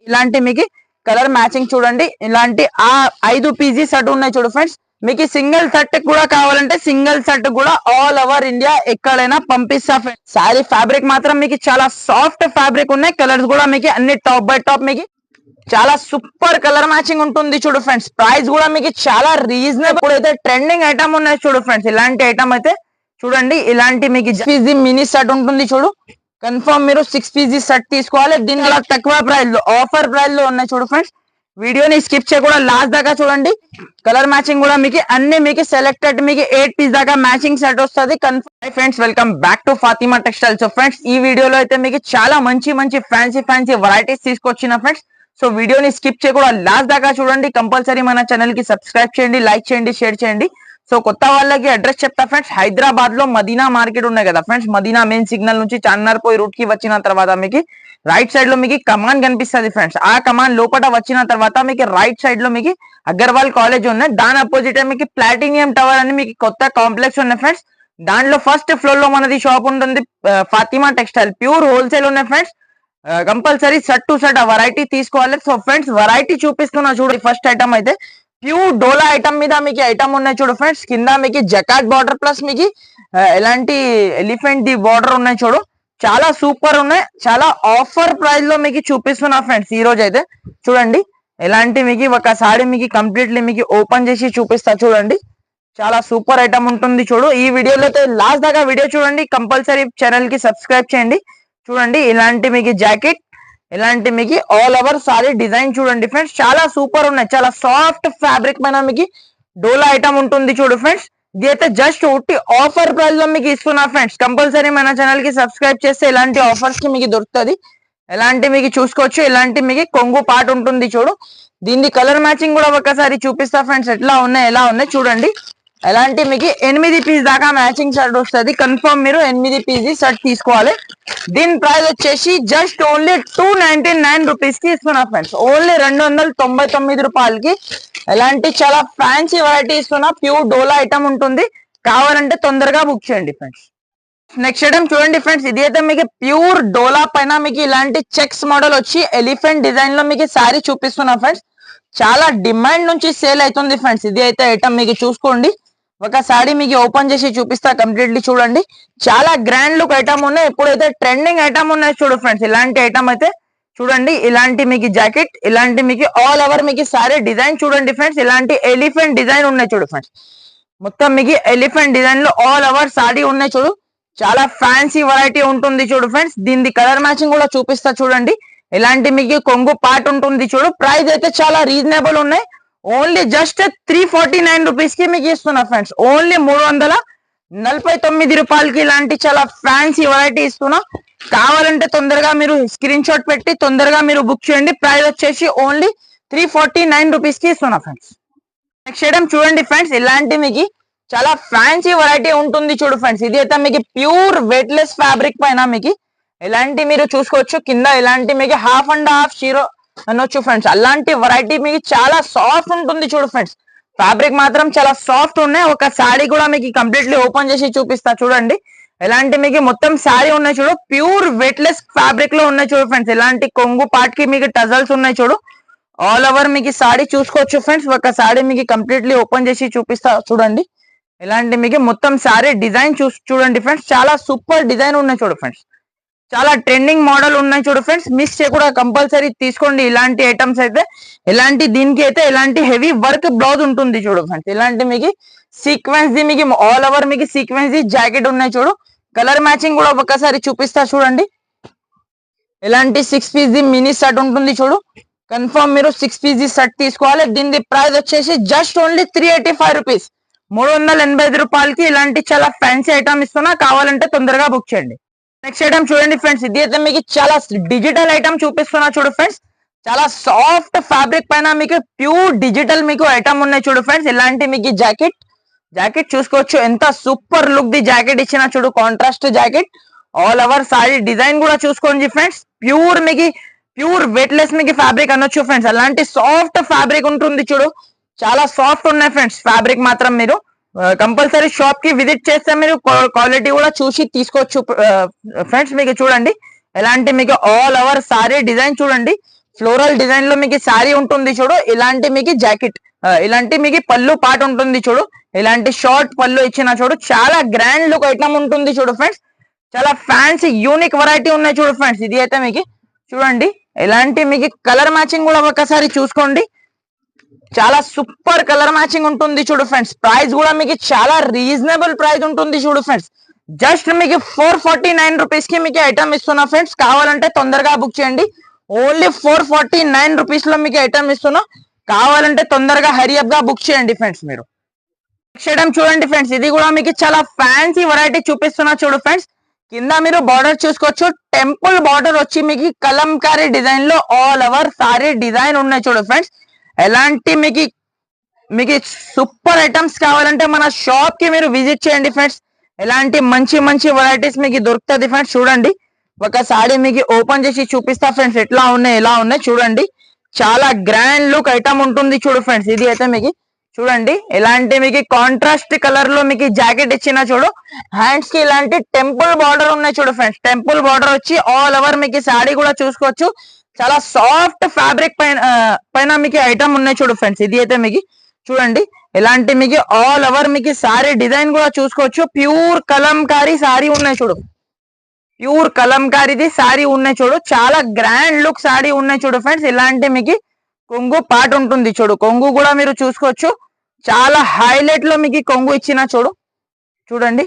ఇలాంటి మీకు colour matching చూడండి. ఇలాంటి ఆ 5 పీజీ సెట్ ఉన్నాయి చూడు ఫ్రెండ్స్. మీకు సింగిల్ సెట్ కూడా కావాలంటే సింగిల్ సెట్ కూడా ఆల్ ఓవర్ ఇండియా ఎక్కడైనా పంపిస్తా ఫ్రెండ్స్. శారీ ఫ్యాబ్రిక్ మాత్రం మీకు చాలా సాఫ్ట్ ఫ్యాబ్రిక్ ఉన్నాయి. కలర్స్ కూడా మీకు అన్ని టాప్ బై టాప్ మీకు చాలా సూపర్ కలర్ మ్యాచింగ్ ఉంటుంది చూడు ఫ్రెండ్స్. ప్రైస్ కూడా మీకు చాలా రీజనబుల్. అయితే ట్రెండింగ్ ఐటమ్ ఉన్నాయి చూడు ఫ్రెండ్స్. ఇలాంటి ఐటమ్ అయితే చూడండి. ఇలాంటి మీకు పీజీ మినీ సెట్ ఉంటుంది చూడు. కన్ఫర్మ్ మీరు 6 పీజీ సెట్ తీసుకోవాలి. దీని వల్ల తక్కువ ప్రైస్ లో ఆఫర్ ప్రైస్ లో ఉన్నాయి చూడు ఫ్రెండ్స్. వీడియోని స్కిప్ చేయకుండా లాస్ట్ దాకా చూడండి. కలర్ మ్యాచింగ్ కూడా మీకు అన్ని మీకు సెలెక్టెడ్ మీకు 8 పీస్ దాకా మ్యాచింగ్ సెట్ వస్తుంది. Confirm friends, welcome back to Fatima textiles. So friends, ఈ వీడియోలో అయితే మీకు చాలా మంచి మంచి ఫ్యాన్సీ వెరైటీస్ తీసుకొచ్చిన ఫ్రెండ్స్. సో వీడియోని స్కిప్ చేయకుండా లాస్ట్ దాకా చూడండి. కంపల్సరీ మన ఛానల్ కి సబ్స్క్రైబ్ చేయండి, లైక్ చేయండి, షేర్ చేయండి. సో కొత్త వాళ్ళకి అడ్రస్ చెప్తా ఫ్రెండ్స్. హైదరాబాద్ లో మదీనా మార్కెట్ ఉన్నాయి కదా ఫ్రెండ్స్. మదీనా మెయిన్ సిగ్నల్ నుంచి చార్మినార్ పోయి రూట్ కి వచ్చిన తర్వాత మీకు రైట్ సైడ్ లో మీకు కమాన్ కనిపిస్తుంది ఫ్రెండ్స్. ఆ కమాన్ లోపల వచ్చిన తర్వాత మీకు రైట్ సైడ్ లో మీకు అగర్వాల్ కాలేజ్ ఉన్నాయి. దాని అపోజిట్ మీకు ప్లాటినియం టవర్ అని మీకు కొత్త కాంప్లెక్స్ ఉన్నాయి ఫ్రెండ్స్. దాంట్లో ఫస్ట్ ఫ్లోర్ లో మనది షాప్ ఉంటుంది ఫాతిమా టెక్స్టైల్. ప్యూర్ హోల్సేల్ ఉన్నాయి friends. Compulsory set to set variety తీసుకోవాలి. సో ఫ్రెండ్స్, వెరైటీ చూపిస్తున్నా చూడు. ఫస్ట్ ఐటమ్ అయితే ప్యూర్ డోలా ఐటమ్ మీద మీకు ఐటమ్ ఉన్నాయి చూడు ఫ్రెండ్స్. కింద మీకు జకాట్ బార్డర్ ప్లస్ మీకు ఎలాంటి ఎలిఫెంట్ ది బార్డర్ ఉన్నాయి చూడు. చాలా సూపర్ ఉన్నాయి. చాలా ఆఫర్ ప్రైస్ లో మీకు చూపిస్తున్నా ఫ్రెండ్స్. ఈ రోజు అయితే చూడండి. ఎలాంటి మీకు ఒక సారీ మీకు కంప్లీట్లీ మీకు ఓపెన్ చేసి చూపిస్తా చూడండి. చాలా సూపర్ ఐటమ్ ఉంటుంది చూడు. ఈ వీడియోలో అయితే లాస్ట్ దాకా వీడియో చూడండి. కంపల్సరీ ఛానల్ కి సబ్స్క్రైబ్ చేయండి. చూడండి, ఇలాంటి మీకు జాకెట్, ఇలాంటి మీకు ఆల్ ఓవర్ సారీ డిజైన్ చూడండి ఫ్రెండ్స్. చాలా సూపర్ ఉన్నాయి. చాలా సాఫ్ట్ ఫ్యాబ్రిక్ పైన మీకు డోలా ఐటమ్ ఉంటుంది చూడు ఫ్రెండ్స్. ఇది అయితే జస్ట్ ఒకటి ఆఫర్ ప్రైస్ లో మీకు ఇస్తున్నా ఫ్రెండ్స్. కంపల్సరీ మన ఛానల్ కి సబ్స్క్రైబ్ చేస్తే ఇలాంటి ఆఫర్స్ కి మీకు దొరుకుతుంది. ఎలాంటి మీకు చూసుకోవచ్చు. ఇలాంటి మీకు కొంగు పార్ట్ ఉంటుంది చూడు. దీని కలర్ మ్యాచింగ్ కూడా ఒకసారి చూపిస్తా ఫ్రెండ్స్. ఎలా ఉన్నాయి చూడండి. ఎలాంటి మీకు 8 పీస్ దాకా మ్యాచింగ్ షర్ట్ వస్తుంది. కన్ఫర్మ్ మీరు 8 పీస్ షర్ట్ తీసుకోవాలి. దీని ప్రైస్ వచ్చేసి జస్ట్ ఓన్లీ 299 రూపీస్ కి ఇస్తున్నా ఫ్రెండ్స్. ఓన్లీ 299 రూపాయలకి ఎలాంటి చాలా ఫ్యాన్సీ వెరైటీ ఇస్తున్నా. ప్యూర్ డోలా ఐటమ్ ఉంటుంది. కావాలంటే తొందరగా బుక్ చేయండి ఫ్రెండ్స్. నెక్స్ట్ ఐటమ్ చూడండి ఫ్రెండ్స్. ఇది అయితే మీకు ప్యూర్ డోలా పైన మీకు ఇలాంటి చెక్స్ మోడల్ వచ్చి ఎలిఫెంట్ డిజైన్ లో మీకు శారీ చూపిస్తున్నా ఫ్రెండ్స్. చాలా డిమాండ్ నుంచి సేల్ అవుతుంది ఫ్రెండ్స్. ఇది అయితే ఐటమ్ మీకు చూసుకోండి. ఒక సారీ మీకు ఓపెన్ చేసి చూపిస్తా కంప్లీట్లీ చూడండి. చాలా గ్రాండ్ లుక్ ఐటమ్ ఉన్నాయి. ఎప్పుడైతే ట్రెండింగ్ ఐటమ్ ఉన్నాయి చూడు ఫ్రెండ్స్. ఇలాంటి ఐటమ్ అయితే చూడండి. ఇలాంటి మీకు జాకెట్, ఇలాంటి మీకు ఆల్ ఓవర్ మీకు సారీ డిజైన్ చూడండి ఫ్రెండ్స్. ఇలాంటి ఎలిఫెంట్ డిజైన్ ఉన్నాయి చూడు ఫ్రెండ్స్. మొత్తం మీకు ఎలిఫెంట్ డిజైన్ లో ఆల్ ఓవర్ సారీ ఉన్నాయి చూడు. చాలా ఫ్యాన్సీ వెరైటీ ఉంటుంది చూడు ఫ్రెండ్స్. దీని కలర్ మ్యాచింగ్ కూడా చూపిస్తా చూడండి. ఇలాంటి మీకు కొంగు పార్ట్ ఉంటుంది చూడు. ప్రైస్ అయితే చాలా రీజనబుల్ ఉన్నాయి. ఓన్లీ జస్ట్ 349 రూపీస్ కి మీకు ఇస్తున్నా ఫ్రెండ్స్. ఓన్లీ 349 రూపాయలకి ఇలాంటి చాలా ఫ్యాన్సీ వెరైటీ ఇస్తున్నా. కావాలంటే తొందరగా మీరు స్క్రీన్ షాట్ పెట్టి తొందరగా మీరు బుక్ చేయండి. ప్రైస్ వచ్చేసి ఓన్లీ 349 రూపీస్ కి ఇస్తున్నా ఫ్రెండ్స్. నెక్స్ట్ ఐటమ్ చూడండి ఫ్రెండ్స్. ఇలాంటి మీకు చాలా ఫ్యాన్సీ వెరైటీ ఉంటుంది చూడు ఫ్రెండ్స్. ఇది అయితే మీకు ప్యూర్ వెయిట్లెస్ ఫ్యాబ్రిక్ పైన మీకు ఎలాంటి మీరు చూసుకోవచ్చు. కింద ఇలాంటి మీకు హాఫ్ అండ్ హాఫ్ షీరో అనొచ్చు ఫ్రెండ్స్. అలాంటి వెరైటీ మీకు చాలా సాఫ్ట్ ఉంటుంది చూడు ఫ్రెండ్స్. ఫ్యాబ్రిక్ మాత్రం చాలా సాఫ్ట్ ఉన్నాయి. ఒక శారీ కూడా మీకు కంప్లీట్లీ ఓపెన్ చేసి చూపిస్తా చూడండి. ఎలాంటి మీకు మొత్తం శారీ ఉన్నాయి చూడు. ప్యూర్ వెయిట్లెస్ ఫ్యాబ్రిక్ లో ఉన్నాయి చూడు ఫ్రెండ్స్. ఇలాంటి కొంగు పార్ట్ కి మీకు టజల్స్ ఉన్నాయి చూడు. ఆల్ ఓవర్ మీకు శారీ చూసుకోవచ్చు ఫ్రెండ్స్. ఒక శారీ మీకు కంప్లీట్లీ ఓపెన్ చేసి చూపిస్తా చూడండి. ఇలాంటి మీకు మొత్తం శారీ డిజైన్ చూడండి ఫ్రెండ్స్. చాలా సూపర్ డిజైన్ ఉన్నాయి చూడు ఫ్రెండ్స్. చాలా ట్రెండింగ్ మోడల్ ఉన్నాయి చూడు ఫ్రెండ్స్. మిస్ చేయకుండా కంపల్సరీ తీసుకోండి ఇలాంటి ఐటమ్స్ అయితే. ఇలాంటి దీనికి అయితే ఇలాంటి హెవీ వర్క్ బ్లౌజ్ ఉంటుంది చూడు ఫ్రెండ్స్. ఇలాంటి మీకు సీక్వెన్స్ ది మీకు ఆల్ ఓవర్ మీకు సీక్వెన్స్ ది జాకెట్ ఉన్నాయి చూడు. కలర్ మ్యాచింగ్ కూడా ఒకసారి చూపిస్తా చూడండి. ఇలాంటి 6 పీస్ ది మినీ సెట్ ఉంటుంది చూడు. కన్ఫర్మ్ మీరు 6 పీస్ ది సెట్ తీసుకోవాలి. దీని ప్రైస్ వచ్చేసి జస్ట్ ఓన్లీ 385 రూపీస్. 385 రూపాయలకి ఇలాంటి చాలా ఫ్యాన్సీ ఐటమ్ ఇస్తున్నా. కావాలంటే తొందరగా బుక్ చేయండి. నెక్స్ట్ ఐటమ్ చూడండి ఫ్రెండ్స్. ఇది అయితే మీకు చాలా డిజిటల్ ఐటమ్ చూపిస్తున్నా చూడు ఫ్రెండ్స్. చాలా సాఫ్ట్ ఫ్యాబ్రిక్ పైన మీకు ప్యూర్ డిజిటల్ మీకు ఐటమ్ ఉన్నాయి చూడు ఫ్రెండ్స్. ఇలాంటి మీకు జాకెట్ చూసుకోవచ్చు. ఎంత సూపర్ లుక్ ది జాకెట్ ఇచ్చిన చూడు. Contrast jacket all over sorry design కూడా చూసుకోండి ఫ్రెండ్స్. ప్యూర్ వెయిట్లెస్ మీకు ఫ్యాబ్రిక్ అనొచ్చు ఫ్రెండ్స్. అలాంటి సాఫ్ట్ ఫ్యాబ్రిక్ ఉంటుంది చూడు. చాలా సాఫ్ట్ ఉన్నాయి ఫ్రెండ్స్. ఫ్యాబ్రిక్ మాత్రం మీరు కంపల్సరీ షాప్ కి విజిట్ చేస్తే మీరు క్వాలిటీ కూడా చూసి తీసుకోవచ్చు ఫ్రెండ్స్. మీకు చూడండి. ఎలాంటి మీకు ఆల్ ఓవర్ సారీ డిజైన్ చూడండి. ఫ్లోరల్ డిజైన్ లో మీకు శారీ ఉంటుంది చూడు. ఇలాంటి మీకు జాకెట్, ఇలాంటి మీకు పళ్ళు పాట ఉంటుంది చూడు. ఇలాంటి షార్ట్ పళ్ళు ఇచ్చిన చూడు. చాలా గ్రాండ్ లుక్ ఐటమ్ ఉంటుంది చూడు ఫ్రెండ్స్. చాలా ఫ్యాన్సీ యూనిక్ వెరైటీ ఉన్నాయి చూడు ఫ్రెండ్స్. ఇది అయితే మీకు చూడండి. ఇలాంటి మీకు కలర్ మ్యాచింగ్ కూడా ఒకసారి చూసుకోండి. చాలా సూపర్ కలర్ మ్యాచింగ్ ఉంటుంది చూడు ఫ్రెండ్స్. ప్రైస్ కూడా మీకు చాలా రీజనబుల్ ప్రైస్ ఉంటుంది చూడు ఫ్రెండ్స్. జస్ట్ మీకు 449 రూపీస్ కి మీకు ఐటమ్ ఇస్తున్నా ఫ్రెండ్స్. కావాలంటే తొందరగా బుక్ చేయండి. ఓన్లీ 449 రూపీస్ లో మీకు ఐటమ్ ఇస్తున్నా. కావాలంటే తొందరగా హరియప్ గా బుక్ చేయండి ఫ్రెండ్స్. మీరు నెక్స్ట్ చూడండి ఫ్రెండ్స్. ఇది కూడా మీకు చాలా ఫ్యాన్సీ వెరైటీ చూపిస్తున్నా చూడు ఫ్రెండ్స్. కింద మీరు బార్డర్ చూసుకోవచ్చు. టెంపుల్ బార్డర్ వచ్చి మీకు కలంకారీ డిజైన్ లో ఆల్ ఓవర్ సారీ డిజైన్ ఉన్నాయి చూడు ఫ్రెండ్స్. ఎలాంటి మీకు సూపర్ ఐటమ్స్ కావాలంటే మన షాప్ కి మీరు విజిట్ చేయండి ఫ్రెండ్స్. ఎలాంటి మంచి మంచి వెరైటీస్ మీకు దొరుకుతుంది ఫ్రెండ్స్. చూడండి ఒకసారి మీకు ఓపెన్ చేసి చూపిస్తా ఫ్రెండ్స్. ఎలా ఉన్నాయి చూడండి. చాలా గ్రాండ్ లుక్ ఐటమ్ ఉంటుంది చూడు ఫ్రెండ్స్. ఇది అయితే మీకు చూడండి. ఇలాంటి మీకు కాంట్రాస్ట్ కలర్ లో మీకు జాకెట్ ఇచ్చిన చూడు. హ్యాండ్స్ కి ఇలాంటి టెంపుల్ బార్డర్ ఉన్నాయి చూడు ఫ్రెండ్స్. టెంపుల్ బార్డర్ వచ్చి ఆల్ ఓవర్ మీకు శారీ కూడా చూసుకోవచ్చు. చాలా సాఫ్ట్ ఫ్యాబ్రిక్ పైన మీకు ఐటమ్ ఉన్నాయి చూడు ఫ్రెండ్స్. ఇది అయితే మీకు చూడండి. ఇలాంటి మీకు ఆల్ ఓవర్ మీకు సారీ డిజైన్ కూడా చూసుకోవచ్చు. ప్యూర్ కలంకారీ సారీ ఉన్నాయి చూడు. ప్యూర్ కలంకారీది సారీ ఉన్నాయి చూడు. చాలా గ్రాండ్ లుక్ సారీ ఉన్నాయి చూడు ఫ్రెండ్స్. ఇలాంటి మీకు కొంగు పాట ఉంటుంది చూడు. కొంగు కూడా మీరు చూసుకోవచ్చు. చాలా హైలైట్ లో మీకు కొంగు ఇచ్చిన చూడండి.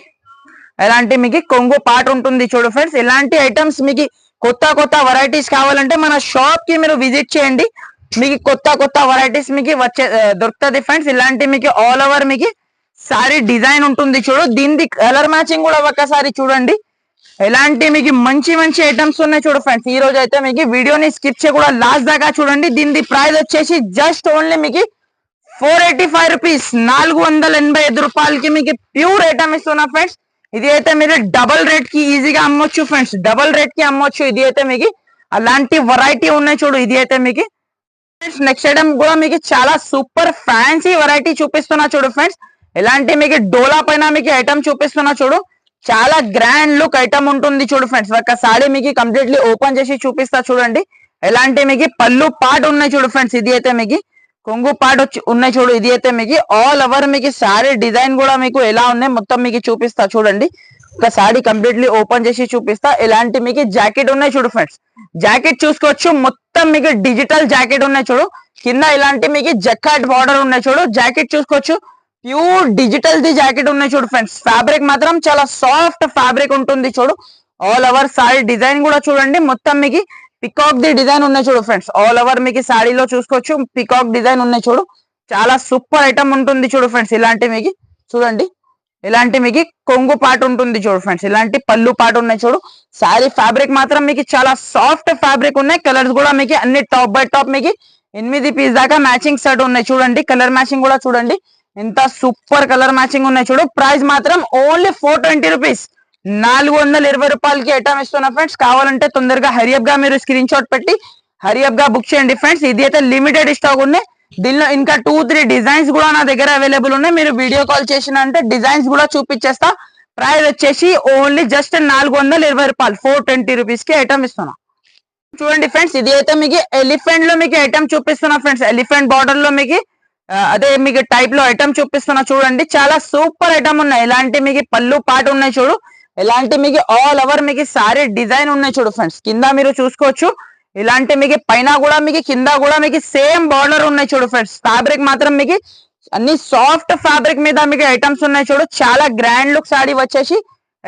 ఇలాంటి మీకు కొంగు పాట ఉంటుంది చూడు ఫ్రెండ్స్. ఇలాంటి ఐటమ్స్ మీకు కొత్త వెరైటీస్ కావాలంటే మన షాప్ కి మీరు విజిట్ చేయండి. మీకు కొత్త వెరైటీస్ మీకు దొరుకుతుంది ఫ్రెండ్స్. ఇలాంటి మీకు ఆల్ ఓవర్ మీకు సారీ డిజైన్ ఉంటుంది చూడు. దీని కలర్ మ్యాచింగ్ కూడా ఒకసారి చూడండి. ఎలాంటి మీకు మంచి మంచి ఐటమ్స్ ఉన్నాయి చూడు ఫ్రెండ్స్. ఈ రోజు అయితే మీకు వీడియోని స్కిప్ చేయకుండా లాస్ట్ దాకా చూడండి. దీని ప్రైస్ వచ్చేసి జస్ట్ ఓన్లీ మీకు 485 రూపీస్, 485 రూపాయలకి మీకు ప్యూర్ ఐటమ్ ఇస్తున్నా ఫ్రెండ్స్. ఇది అయితే మీరు డబల్ రేట్ కి ఈజీగా అమ్మొచ్చు ఫ్రెండ్స్. డబల్ రేట్ కి అమ్మొచ్చు. ఇది అయితే మీకు అలాంటి వెరైటీ ఉన్నాయి చూడు. ఇది అయితే మీకు నెక్స్ట్ ఐటమ్ కూడా మీకు చాలా సూపర్ ఫ్యాన్సీ వెరైటీ చూపిస్తున్నా చూడు ఫ్రెండ్స్. ఇలాంటి మీకు డోలా పైన మీకు ఐటమ్ చూపిస్తున్నా చూడు. చాలా గ్రాండ్ లుక్ ఐటమ్ ఉంటుంది చూడు ఫ్రెండ్స్. ఒకసారి మీకు కంప్లీట్లీ ఓపెన్ చేసి చూపిస్తా చూడండి. ఎలాంటి మీకు పళ్ళు పాట ఉన్నాయి చూడు ఫ్రెండ్స్. ఇది అయితే మీకు కొంగు పాట ఉన్నాయి చూడు. ఇది అయితే మీకు ఆల్ ఓవర్ మీకు సారీ డిజైన్ కూడా మీకు ఎలా ఉన్నాయి మొత్తం మీకు చూపిస్తా చూడండి. ఒకసారి కంప్లీట్లీ ఓపెన్ చేసి చూపిస్తా. ఇలాంటి మీకు జాకెట్ ఉన్నాయి చూడు ఫ్రెండ్స్. జాకెట్ చూసుకోవచ్చు. మొత్తం మీకు డిజిటల్ జాకెట్ ఉన్నాయి చూడు. కింద ఇలాంటి మీకు జకాట్ బార్డర్ ఉన్నాయి చూడు. జాకెట్ చూసుకోవచ్చు. ప్యూర్ డిజిటల్ ది జాకెట్ ఉన్నాయి చూడు ఫ్రెండ్స్. ఫ్యాబ్రిక్ మాత్రం చాలా సాఫ్ట్ ఫ్యాబ్రిక్ ఉంటుంది చూడు. ఆల్ ఓవర్ సారీ డిజైన్ కూడా చూడండి. మొత్తం మీకు పికాక్ ది డిజైన్ ఉన్నాయి చూడు ఫ్రెండ్స్. ఆల్ ఓవర్ మీకు సారీలో చూసుకోవచ్చు. పికాక్ డిజైన్ ఉన్నాయి చూడు. చాలా సూపర్ ఐటమ్ ఉంటుంది చూడు ఫ్రెండ్స్. ఇలాంటి మీకు చూడండి. ఇలాంటి మీకు కొంగు పాట ఉంటుంది చూడు ఫ్రెండ్స్. ఇలాంటి పళ్ళు పాట ఉన్నాయి చూడు. సారీ ఫ్యాబ్రిక్ మాత్రం మీకు చాలా సాఫ్ట్ ఫ్యాబ్రిక్ ఉన్నాయి. కలర్స్ కూడా మీకు అన్ని టాప్ బై టాప్ మీకు 8 పీస్ దాకా మ్యాచింగ్ సెట్ ఉన్నాయి చూడండి. కలర్ మ్యాచింగ్ కూడా చూడండి. ఎంత సూపర్ కలర్ మ్యాచింగ్ ఉన్నాయి చూడు. ప్రైస్ మాత్రం ఓన్లీ 420 రూపీస్, 420 రూపాయలకి ఐటమ్ ఇస్తున్నా ఫ్రెండ్స్. కావాలంటే తొందరగా హరియప్ గా మీరు స్క్రీన్ షాట్ పెట్టి హరియప్ గా బుక్ చేయండి ఫ్రెండ్స్. ఇది అయితే లిమిటెడ్ స్టాక్ ఉన్నాయి. దీనిలో ఇంకా 2-3 డిజైన్స్ కూడా నా దగ్గర అవైలబుల్ ఉన్నాయి. మీరు వీడియో కాల్ చేసిన అంటే డిజైన్స్ కూడా చూపించేస్తా. ప్రైస్ వచ్చేసి ఓన్లీ జస్ట్ 420 రూపాయలు, 420 రూపీస్ కి ఐటమ్ ఇస్తున్నా చూడండి ఫ్రెండ్స్. ఇది అయితే మీకు ఎలిఫెంట్ లో మీకు ఐటమ్ చూపిస్తున్నా ఫ్రెండ్స్. ఎలిఫెంట్ బార్డర్ లో మీకు అదే మీకు టైప్ లో ఐటమ్ చూపిస్తున్నా చూడండి. చాలా సూపర్ ఐటమ్ ఉన్నాయి. ఇలాంటి మీకు పళ్ళు పాట ఉన్నాయి చూడు. ఇలాంటి మీకు ఆల్ ఓవర్ మీకు సారీ డిజైన్ ఉన్నాయి చూడు ఫ్రెండ్స్. కింద మీరు చూసుకోవచ్చు. ఇలాంటి మీకు పైన కూడా మీకు కింద కూడా మీకు సేమ్ బార్డర్ ఉన్నాయి చూడు ఫ్రెండ్స్. ఫ్యాబ్రిక్ మాత్రం మీకు అన్ని సాఫ్ట్ ఫ్యాబ్రిక్ మీద మీకు ఐటమ్స్ ఉన్నాయి చూడు. చాలా గ్రాండ్ లుక్ సారీ వచ్చేసి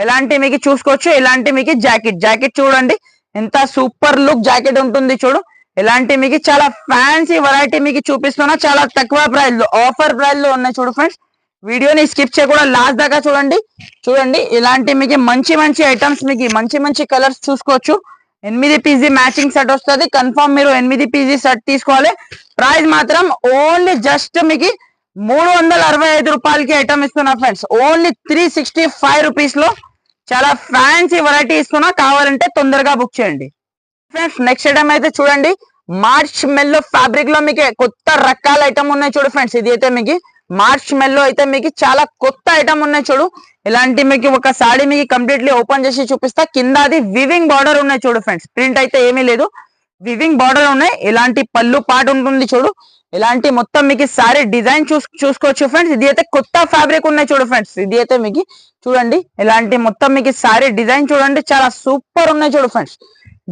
ఇలాంటి మీకు చూసుకోవచ్చు. ఇలాంటి మీకు జాకెట్ చూడండి. ఎంత సూపర్ లుక్ జాకెట్ ఉంటుంది చూడు. ఇలాంటి మీకు చాలా ఫ్యాన్సీ వెరైటీ మీకు చూపిస్తున్నా. చాలా తక్కువ ప్రైస్ లో, ఆఫర్ ప్రైస్ లో ఉన్నాయి చూడు ఫ్రెండ్స్. వీడియోని స్కిప్ చేయకుండా లాస్ట్ దాకా చూడండి. ఇలాంటి మీకు మంచి మంచి ఐటమ్స్ మీకు మంచి కలర్స్ చూసుకోవచ్చు. 8 పీజీ మ్యాచింగ్ సెట్ వస్తుంది. కన్ఫర్మ్ మీరు 8 పీజీ సెట్ తీసుకోవాలి. ప్రైస్ మాత్రం ఓన్లీ జస్ట్ మీకు 365 రూపాయలకి ఐటమ్ ఇస్తున్నా ఫ్రెండ్స్. ఓన్లీ 365 రూపీస్ లో చాలా ఫ్యాన్సీ వెరైటీ ఇస్తున్నా. కావాలంటే తొందరగా బుక్ చేయండి ఫ్రెండ్స్. నెక్స్ట్ ఐటమ్ అయితే చూడండి. మార్చ్ మెల్లో ఫ్యాబ్రిక్ లో మీకు కొత్త రకాల ఐటమ్ ఉన్నాయి చూడు ఫ్రెండ్స్. ఇది అయితే మీకు మార్చ్ మెల్లో అయితే మీకు చాలా కొత్త ఐటమ్ ఉన్నాయి చూడు. ఇలాంటి మీకు ఒక సారీ మీకు కంప్లీట్లీ ఓపెన్ చేసి చూపిస్తా. కింద అది వివింగ్ బార్డర్ ఉన్నాయి చూడు ఫ్రెండ్స్. ప్రింట్ అయితే ఏమీ లేదు. వివింగ్ బార్డర్ ఉన్నాయి, ఇలాంటి పళ్ళు పాటు ఉంటుంది చూడు, ఇలాంటి మొత్తం మీకు సారీ డిజైన్ చూసుకోవచ్చు ఫ్రెండ్స్. ఇది అయితే కొత్త ఫ్యాబ్రిక్ ఉన్నాయి చూడు ఫ్రెండ్స్. ఇది అయితే మీకు చూడండి, ఇలాంటి మొత్తం మీకు సారీ డిజైన్ చూడండి, చాలా సూపర్ ఉన్నాయి చూడు ఫ్రెండ్స్.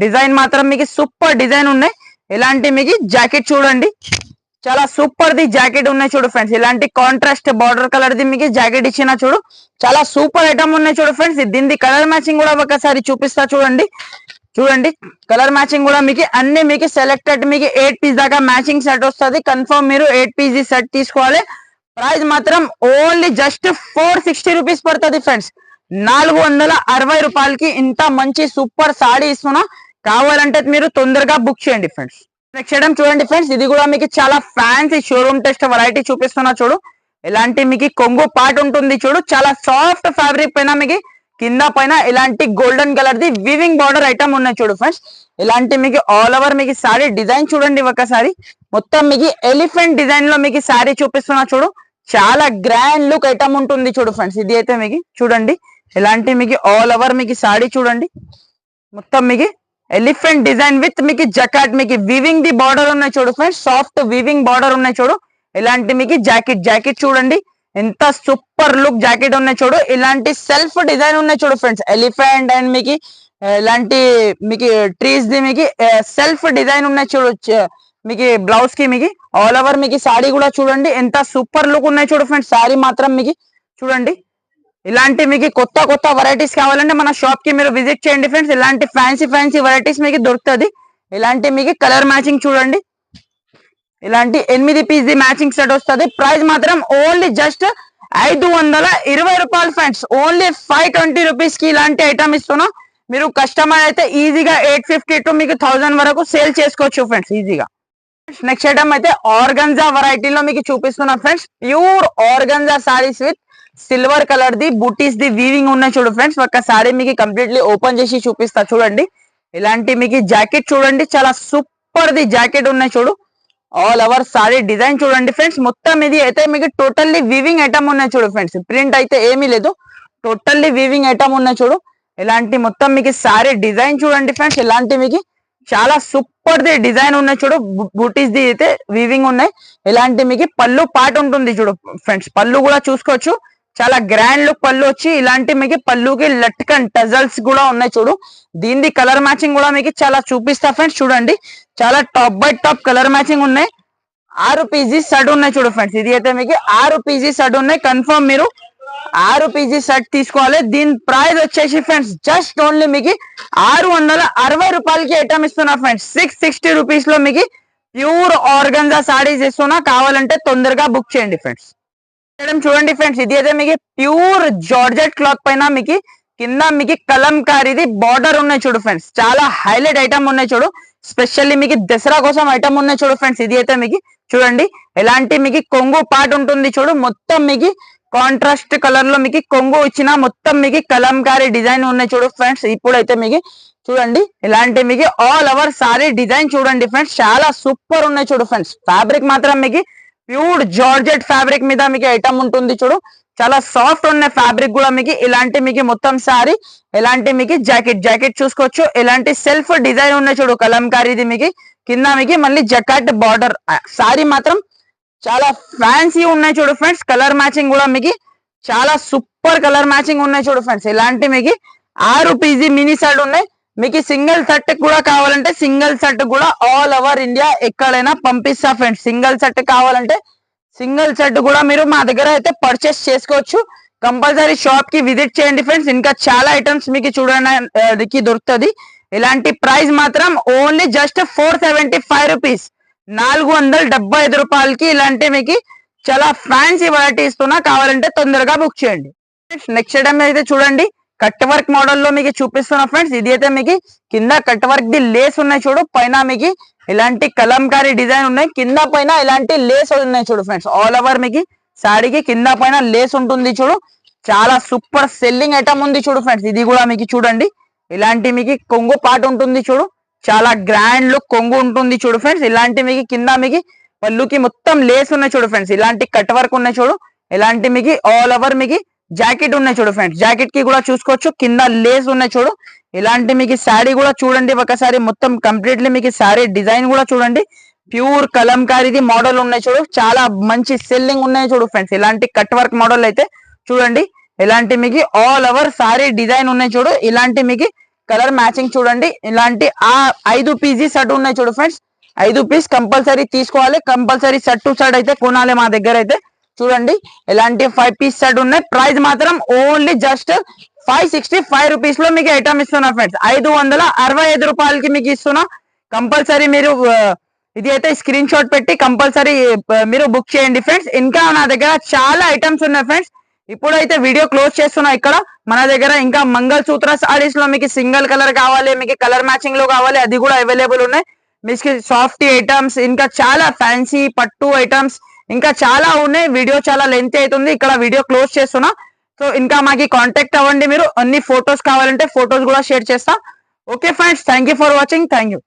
డిజైన్ మాత్రం మీకు సూపర్ డిజైన్ ఉన్నాయి. ఇలాంటి మీకు జాకెట్ చూడండి, చాలా సూపర్ ది జాకెట్ ఉన్నాయి చూడు ఫ్రెండ్స్. ఇలాంటి కాంట్రాస్ట్ బార్డర్ కలర్ ది మీకు జాకెట్ ఇచ్చిన చూడు, చాలా సూపర్ ఐటమ్ ఉన్నాయి చూడు ఫ్రెండ్స్. దీని కలర్ మ్యాచింగ్ కూడా ఒకసారి చూపిస్తా చూడండి. చూడండి కలర్ మ్యాచింగ్ కూడా మీకు అన్ని మీకు సెలెక్టెడ్ మీకు 8 పీస్ దాకా మ్యాచింగ్ సెట్ వస్తుంది. కన్ఫర్మ్ మీరు 8 పీస్ సెట్ తీసుకోవాలి. ప్రైస్ మాత్రం ఓన్లీ జస్ట్ 460 రూపీస్ పడుతుంది ఫ్రెండ్స్. 460 రూపాయలకి ఇంత మంచి సూపర్ సాడీ ఇస్తున్నా. కావాలంటే మీరు తొందరగా బుక్ చేయండి ఫ్రెండ్స్. నెక్స్ట్ ఐటమ్ చూడండి ఫ్రెండ్స్, ఇది కూడా మీకు చాలా ఫ్యాన్సీ షోరూమ్ టెస్ట్ వెరైటీ చూపిస్తున్నా చూడు. ఇలాంటి మీకు కొంగు పార్ట్ ఉంటుంది చూడు, చాలా సాఫ్ట్ ఫ్యాబ్రిక్ పైన మీకు కింద పైన ఇలాంటి golden colour the weaving border item ఉన్నాయి చూడు ఫ్రెండ్స్. ఇలాంటి మీకు ఆల్ ఓవర్ మీకు సారీ డిజైన్ చూడండి ఒకసారి. మొత్తం మీకు ఎలిఫెంట్ డిజైన్ లో మీకు సారీ చూపిస్తున్నా చూడు, చాలా గ్రాండ్ లుక్ ఐటమ్ ఉంటుంది చూడు ఫ్రెండ్స్. ఇది అయితే మీకు చూడండి, ఇలాంటి మీకు ఆల్ ఓవర్ మీకు సారీ చూడండి, మొత్తం మీకు ఎలిఫెంట్ డిజైన్ విత్ మీకు జకాట్ మీకు వివింగ్ ది బార్డర్ ఉన్నాయి చూడు ఫ్రెండ్స్. సాఫ్ట్ వివింగ్ బార్డర్ ఉన్నాయి చూడు. ఇలాంటి మీకు జాకెట్ చూడండి, ఎంత సూపర్ లుక్ జాకెట్ ఉన్నాయి చూడు. ఇలాంటి సెల్ఫ్ డిజైన్ ఉన్నాయి చూడు ఫ్రెండ్స్. ఎలిఫెంట్ అండ్ మీకు ఇలాంటి మీకు ట్రీస్ ది మీకు సెల్ఫ్ డిజైన్ ఉన్నాయి చూడు. మీకు బ్లౌజ్ కి మీకు ఆల్ ఓవర్ మీకు సారీ కూడా చూడండి, ఎంత సూపర్ లుక్ ఉన్నాయి చూడు ఫ్రెండ్స్. సారీ మాత్రం మీకు చూడండి. ఇలాంటి మీకు కొత్త వెరైటీస్ కావాలంటే మన షాప్ కి మీరు విజిట్ చేయండి ఫ్రెండ్స్. ఇలాంటి ఫ్యాన్సీ వెరైటీస్ మీకు దొరుకుతుంది. ఇలాంటి మీకు కలర్ మ్యాచింగ్ చూడండి, ఇలాంటి 8 పీస్ ది మ్యాచింగ్ సెట్ వస్తుంది. ప్రైస్ మాత్రం ఓన్లీ జస్ట్ 520 రూపాయలు ఫ్రెండ్స్. ఓన్లీ 520 రూపీస్ కి ఇలాంటి ఐటమ్ ఇస్తున్నా. మీరు కస్టమర్ అయితే ఈజీగా 850 టు మీకు 1000 వరకు సేల్ చేసుకోవచ్చు ఫ్రెండ్స్ ఈజీగా. నెక్స్ట్ ఐటమ్ అయితే ఆర్గన్జా వెరైటీలో మీకు చూపిస్తున్నా friends. Pure organza sarees with silver colour the booties the weaving ఉన్నాయి చూడు ఫ్రెండ్స్. ఒక సారీ మీకు కంప్లీట్లీ ఓపెన్ చేసి చూపిస్తా చూడండి. ఇలాంటి మీకు జాకెట్ చూడండి, చాలా సూపర్ ది జాకెట్ ఉన్నాయి చూడు. ఆల్ ఓవర్ సారీ డిజైన్ చూడండి ఫ్రెండ్స్. మొత్తం ఇది అయితే మీకు టోటల్లీ వీవింగ్ ఐటమ్ ఉన్నాయి చూడు ఫ్రెండ్స్. ప్రింట్ అయితే ఏమీ లేదు, టోటల్లీ వీవింగ్ ఐటమ్ ఉన్నాయి చూడు. ఇలాంటి మొత్తం మీకు సారీ డిజైన్ చూడండి ఫ్రెండ్స్. ఇలాంటి మీకు చాలా సూపర్ ది డిజైన్ ఉన్నాయి చూడు. బూటీస్ ది అయితే వీవింగ్ ఉన్నాయి. ఇలాంటి మీకు పళ్ళు పార్ట్ ఉంటుంది చూడు ఫ్రెండ్స్. పళ్ళు కూడా చూసుకోవచ్చు, చాలా గ్రాండ్ లుక్ పళ్ళు వచ్చి ఇలాంటి మీకు పళ్ళుకి లట్కన్ టజల్స్ కూడా ఉన్నాయి చూడు. దీని కలర్ మ్యాచింగ్ కూడా మీకు చాలా చూపిస్తా ఫ్రెండ్స్. చూడండి, చాలా top by top colour matching ఉన్నాయి. 6 పీజీ సెట్ ఉన్నాయి చూడు ఫ్రెండ్స్. ఇది అయితే మీకు 6 పీజీ సెట్ ఉన్నాయి. కన్ఫర్మ్ మీరు 6 పీజీ సెట్ తీసుకోవాలి. దీని ప్రైస్ వచ్చేసి ఫ్రెండ్స్ జస్ట్ ఓన్లీ మీకు 660 రూపాయలకి ఐటమ్ ఇస్తున్నా ఫ్రెండ్స్. 660 రూపీస్ లో మీకు ప్యూర్ ఆర్గన్జా సారీస్ ఇస్తున్నా. కావాలంటే తొందరగా బుక్ చేయండి ఫ్రెండ్స్. చూడండి ఫ్రెండ్స్, ఇది అయితే మీకు ప్యూర్ జార్జెట్ క్లాత్ పైన మీకు కింద మీకు కలంకారీది బార్డర్ ఉన్నాయి చూడు ఫ్రెండ్స్. చాలా హైలైట్ ఐటమ్ ఉన్నాయి చూడు. స్పెషల్లీ మీకు దసరా కోసం ఐటమ్ ఉన్నాయి చూడు ఫ్రెండ్స్. ఇది అయితే మీకు చూడండి, ఎలాంటి మీకు కొంగు పార్ట్ ఉంటుంది చూడు. మొత్తం మీకు కాంట్రాస్ట్ కలర్ లో మీకు కొంగు ఇచ్చిన మొత్తం మీకు కలంకారీ డిజైన్ ఉన్నాయి చూడు ఫ్రెండ్స్. ఇప్పుడైతే మీకు చూడండి, ఇలాంటి మీకు ఆల్ ఓవర్ సారీ డిజైన్ చూడండి ఫ్రెండ్స్. చాలా సూపర్ ఉన్నాయి చూడు ఫ్రెండ్స్. ఫ్యాబ్రిక్ మాత్రం మీకు ప్యూర్ జార్జెట్ ఫ్యాబ్రిక్ మీద మీకు ఐటమ్ ఉంటుంది చూడు. చాలా సాఫ్ట్ ఉన్న ఫ్యాబ్రిక్ కూడా మీకు. ఇలాంటి మీకు మొత్తం సారీ, ఇలాంటి మీకు జాకెట్ చూసుకోవచ్చు. ఇలాంటి సెల్ఫ్ డిజైన్ ఉన్నాయి చూడు కలంకారీది మీకు. కింద మీకు మళ్ళీ జకాట్ బార్డర్. సారీ మాత్రం చాలా ఫ్యాన్సీ ఉన్నాయి చూడు ఫ్రెండ్స్. కలర్ మ్యాచింగ్ కూడా మీకు చాలా సూపర్ కలర్ మ్యాచింగ్ ఉన్నాయి చూడు ఫ్రెండ్స్. ఇలాంటి మీకు 6 పీజీ మినీ సెట్ ఉన్నాయి. మీకు సింగిల్ సెట్ కూడా కావాలంటే సింగిల్ సెట్ కూడా ఆల్ ఓవర్ ఇండియా ఎక్కడైనా పంపిస్తా ఫ్రెండ్స్. సింగిల్ సెట్ కావాలంటే సింగిల్ సెట్ కూడా మీరు మా దగ్గర అయితే పర్చేస్ చేసుకోవచ్చు. కంపల్సరీ షాప్ కి విజిట్ చేయండి ఫ్రెండ్స్. ఇంకా చాలా ఐటమ్స్ మీకు చూడడానికి దొరుకుతుంది. ఇలాంటి ప్రైస్ మాత్రం ఓన్లీ జస్ట్ 475 రూపీస్. 475 రూపాయలకి ఇలాంటి మీకు చాలా ఫ్యాన్సీ వెరైటీ ఇస్తున్నా. కావాలంటే తొందరగా బుక్ చేయండి. నెక్స్ట్ ఐటమ్ అయితే చూడండి, కట్ వర్క్ మోడల్ లో మీకు చూపిస్తున్నా ఫ్రెండ్స్. ఇది అయితే మీకు కింద కట్ వర్క్ ది లేస్ ఉన్నాయి చూడు. పైన మీకు ఇలాంటి కలంకారీ డిజైన్ ఉన్నాయి. కింద పైన ఇలాంటి లేస్ ఉన్నాయి చూడు ఫ్రెండ్స్. ఆల్ ఓవర్ మీకు సారీకి కింద పైన లేస్ ఉంటుంది చూడు. చాలా సూపర్ సెల్లింగ్ ఐటమ్ ఉంది చూడు ఫ్రెండ్స్. ఇది కూడా మీకు చూడండి, ఇలాంటి మీకు కొంగు పార్ట్ ఉంటుంది చూడు. చాలా గ్రాండ్ లుక్ కొంగు ఉంటుంది చూడు ఫ్రెండ్స్. ఇలాంటి మీకు కింద మీకు పళ్ళుకి మొత్తం లేస్ ఉన్నాయి చూడు ఫ్రెండ్స్. ఇలాంటి కట్ వర్క్ ఉన్నాయి చూడు. ఇలాంటి మీకు ఆల్ ఓవర్ మీకు జాకెట్ ఉన్నాయి చూడు ఫ్రెండ్స్, జాకెట్ కి కూడా చూసుకోవచ్చు, కింద లేస్ ఉన్నాయి చూడు. ఇలాంటి మీకు శారీ కూడా చూడండి ఒకసారి, మొత్తం కంప్లీట్లీ మీకు శారీ డిజైన్ కూడా చూడండి, ప్యూర్ కలంకారీది మోడల్ ఉన్నాయి చూడు, చాలా మంచి సెల్లింగ్ ఉన్నాయి చూడు ఫ్రెండ్స్. ఇలాంటి కట్ వర్క్ మోడల్ అయితే చూడండి, ఇలాంటి మీకు ఆల్ ఓవర్ సారీ డిజైన్ ఉన్నాయి చూడు. ఇలాంటి మీకు కలర్ మ్యాచింగ్ చూడండి, ఇలాంటి ఆ 5 పీజీ సెట్ ఉన్నాయి చూడు ఫ్రెండ్స్. 5 పీస్ కంపల్సరీ తీసుకోవాలి, కంపల్సరీ సెట్ టు సెట్ అయితే కొనాలి మా దగ్గర అయితే. చూడండి ఇలాంటి 5 పీస్ సెట్ ఉన్నాయి. ప్రైస్ మాత్రం ఓన్లీ జస్ట్ 565 రూపీస్ లో మీకు ఐటమ్ ఇస్తున్నా ఫ్రెండ్స్. 565 రూపాయలకి మీకు ఇస్తున్నా. కంపల్సరీ మీరు ఇది అయితే స్క్రీన్ షాట్ పెట్టి కంపల్సరీ మీరు బుక్ చేయండి ఫ్రెండ్స్. ఇంకా నా దగ్గర చాలా ఐటమ్స్ ఉన్నాయి ఫ్రెండ్స్. ఇప్పుడైతే వీడియో క్లోజ్ చేస్తున్నా. ఇక్కడ మన దగ్గర ఇంకా మంగళ సూత్ర సారీస్ లో మీకు సింగిల్ కలర్ కావాలి, మీకు కలర్ మ్యాచింగ్ లో కావాలి, అది కూడా అవైలబుల్ ఉన్నాయి. మీకు సాఫ్ట్ ఐటమ్స్, ఇంకా చాలా ఫ్యాన్సీ పట్టు ఐటమ్స్, ఇంకా చాలా ఉన్నాయి. వీడియో చాలా లెంత్ అవుతుంది, ఇక్కడ వీడియో క్లోజ్ చేస్తున్నా. సో ఇంకా మాకు కాంటాక్ట్ అవ్వండి మీరు. అన్ని ఫొటోస్ కావాలంటే ఫొటోస్ కూడా షేర్ చేస్తా. Okay friends, thank you for watching, thank you.